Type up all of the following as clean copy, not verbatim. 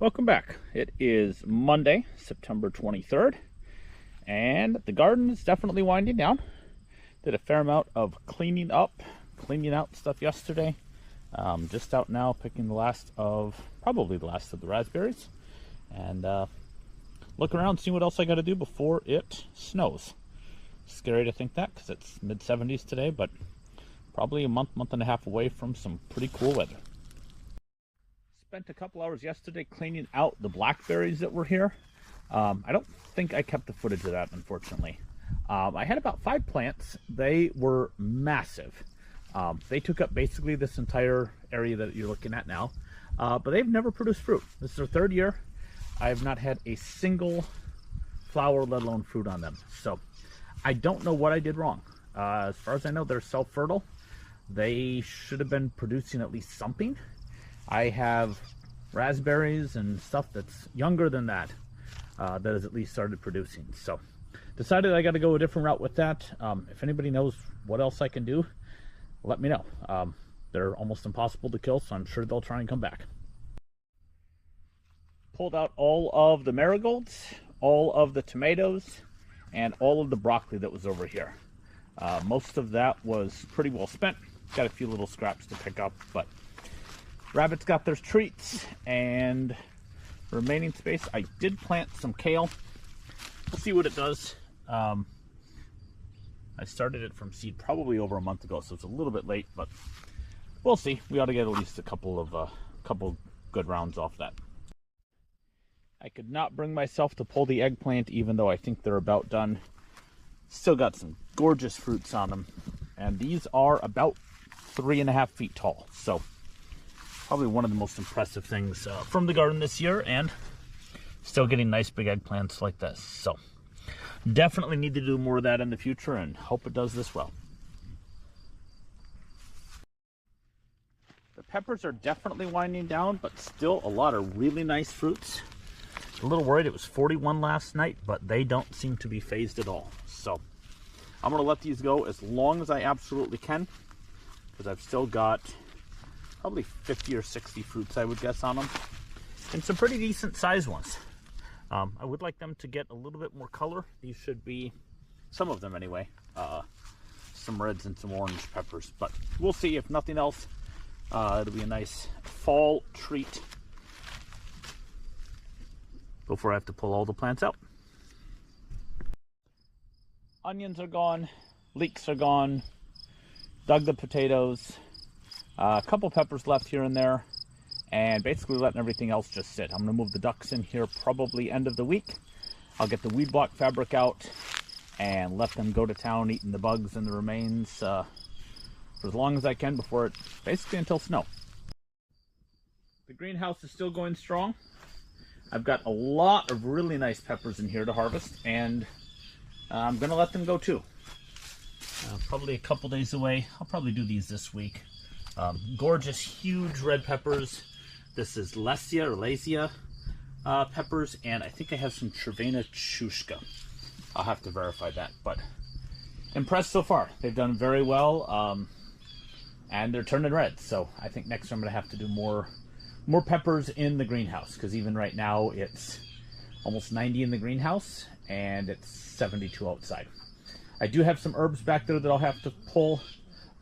Welcome back. It is Monday, September 23rd, and the garden is definitely winding down. Did a fair amount of cleaning out stuff yesterday. Just out now picking probably the last of the raspberries, and looking around, seeing what else I got to do before it snows. Scary to think that because it's mid-70s today, but probably a month and a half away from some pretty cool weather. Spent a couple hours yesterday cleaning out the blackberries that were here. I don't think I kept the footage of that, unfortunately. I had about 5 plants. They were massive. They took up basically this entire area that you're looking at now, but they've never produced fruit. This is their 3rd year. I have not had a single flower, let alone fruit on them. So I don't know what I did wrong. As far as I know, they're self-fertile. They should have been producing at least something. I have raspberries and stuff that's younger than that, that has at least started producing. So decided I got to go a different route with that. If anybody knows what else I can do, let me know. They're almost impossible to kill, so I'm sure they'll try and come back. Pulled out all of the marigolds, all of the tomatoes, and all of the broccoli that was over here. Most of that was pretty well spent. Got a few little scraps to pick up, but rabbits got their treats, and the remaining space, I did plant some kale. We'll see what it does. I started it from seed probably over a month ago, so it's a little bit late, but we'll see. We ought to get at least a couple good rounds off that. I could not bring myself to pull the eggplant, even though I think they're about done. Still got some gorgeous fruits on them, and these are about 3.5 feet tall, so probably one of the most impressive things from the garden this year, and still getting nice big eggplants like this. So definitely need to do more of that in the future, and hope it does this well. The peppers are definitely winding down, but still a lot of really nice fruits. A little worried it was 41 last night, but they don't seem to be phased at all. So I'm going to let these go as long as I absolutely can, because I've still got probably 50 or 60 fruits, I would guess, on them, and some pretty decent sized ones. I would like them to get a little bit more color. These should be, some of them anyway, some reds and some orange peppers, but we'll see. If nothing else, it'll be a nice fall treat before I have to pull all the plants out. Onions are gone, leeks are gone, dug the potatoes, a couple peppers left here and there, and basically letting everything else just sit. I'm going to move the ducks in here probably end of the week. I'll get the weed block fabric out and let them go to town eating the bugs and the remains for as long as I can before it, basically until snow. The greenhouse is still going strong. I've got a lot of really nice peppers in here to harvest, and I'm going to let them go too. Probably a couple days away. I'll probably do these this week. Gorgeous, huge red peppers. This is Lasia peppers, and I think I have some Cervena Chushka. I'll have to verify that, but impressed so far. They've done very well, and they're turning red, so I think next year I'm going to have to do more peppers in the greenhouse, because even right now it's almost 90 in the greenhouse, and it's 72 outside. I do have some herbs back there that I'll have to pull.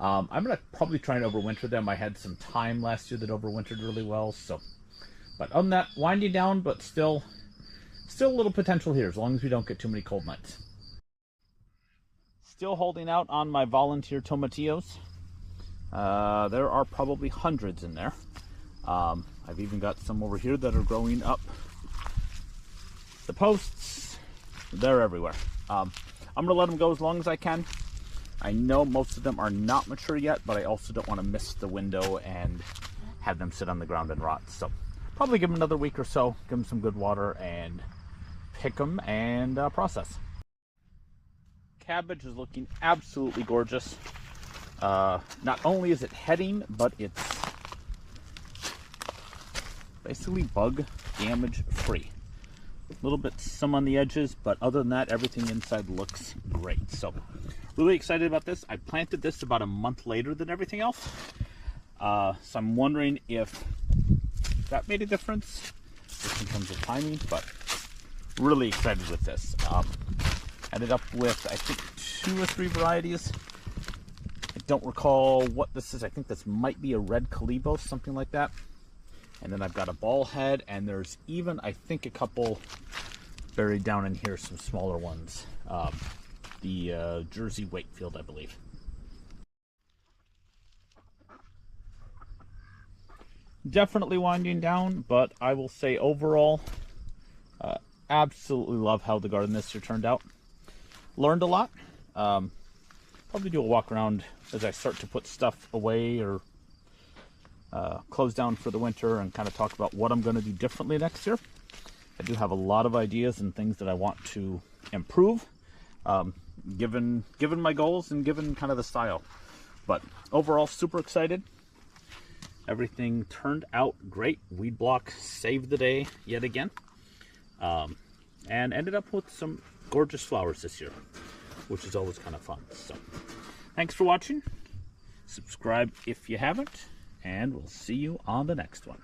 I'm going to probably try and overwinter them. I had some thyme last year that overwintered really well. So, but other than that, winding down, but still a little potential here as long as we don't get too many cold nights. Still holding out on my volunteer tomatillos. There are probably hundreds in there. I've even got some over here that are growing up the posts. They're everywhere. I'm going to let them go as long as I can. I know most of them are not mature yet, but I also don't want to miss the window and have them sit on the ground and rot. So probably give them another week or so, give them some good water, and pick them and process. Cabbage is looking absolutely gorgeous. Not only is it heading, but it's basically bug damage free. A little bit some on the edges, but other than that, everything inside looks great. So really excited about this. I planted this about a month later than everything else, so I'm wondering if that made a difference. just in terms of timing, but really excited with this. Ended up with, I think, 2 or 3 varieties. I don't recall what this is. I think this might be a red Calibos, something like that. And then I've got a ball head, and there's even, I think, a couple buried down in here, some smaller ones. The Jersey Wakefield, I believe. Definitely winding down, but I will say overall, absolutely love how the garden this year turned out. Learned a lot. Probably do a walk around as I start to put stuff away or close down for the winter and kind of talk about what I'm going to do differently next year. I do have a lot of ideas and things that I want to improve, given my goals and given kind of the style. But overall, super excited. Everything turned out great. Weed block saved the day yet again. And ended up with some gorgeous flowers this year, which is always kind of fun. So thanks for watching. Subscribe if you haven't, and we'll see you on the next one.